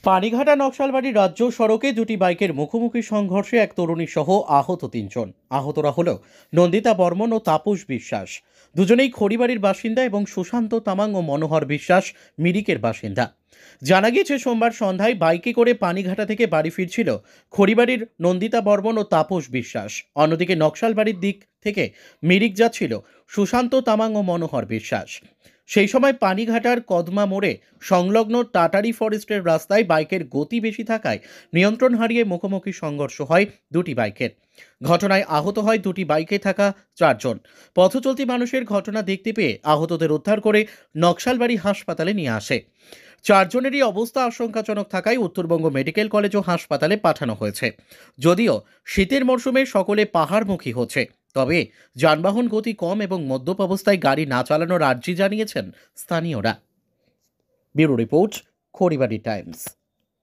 পানিঘাটা নকশালবাড়ি রাজ্য সড়কে দুটি বাইকের মুখোমুখি সংঘর্ষে এক তরুণী সহ আহত তিনজন। আহতরা হল নন্দিতা বর্মন ও তাপস বিশ্বাস। দুজনেই খড়িবাড়ির বাসিন্দা এবং সুশান্ত তামাং ও মনোহর বিশ্বাস মিরিকের বাসিন্দা। জানা গিয়েছে সোমবার সন্ধ্যায় বাইকে করে পানিঘাটা থেকে বাড়ি ফিরছিল খড়িবাড়ির নন্দিতা বর্মন ও তাপস বিশ্বাস। অন্যদিকে নকশালবাড়ির দিক থেকে মিরিক যাচ্ছিল সুশান্ত তামাং ও মনোহর বিশ্বাস। সেই সময় পানিঘাটার কদমা মোড়ে সংলগ্ন টাটারি ফরেস্টের রাস্তায় বাইকের গতি বেশি থাকায় নিয়ন্ত্রণ হারিয়ে মুখোমুখি সংঘর্ষ হয় দুটি বাইকের। ঘটনায় আহত হয় দুটি বাইকে থাকা চারজন। পথচলতি মানুষের ঘটনা দেখতে পেয়ে আহতদের উদ্ধার করে নকশালবাড়ি হাসপাতালে নিয়ে আসে। চারজনেরই অবস্থা আশঙ্কাজনক থাকায় উত্তরবঙ্গ মেডিকেল কলেজ ও হাসপাতালে পাঠানো হয়েছে। যদিও শীতের মরশুমে সকলে পাহাড়মুখী হচ্ছে, তবে যানবাহন গতি কম এবং মদ্যপ অবস্থায় গাড়ি না চালানোর আর্জি জানিয়েছেন স্থানীয়রা। Bureau report, Kharibari Times.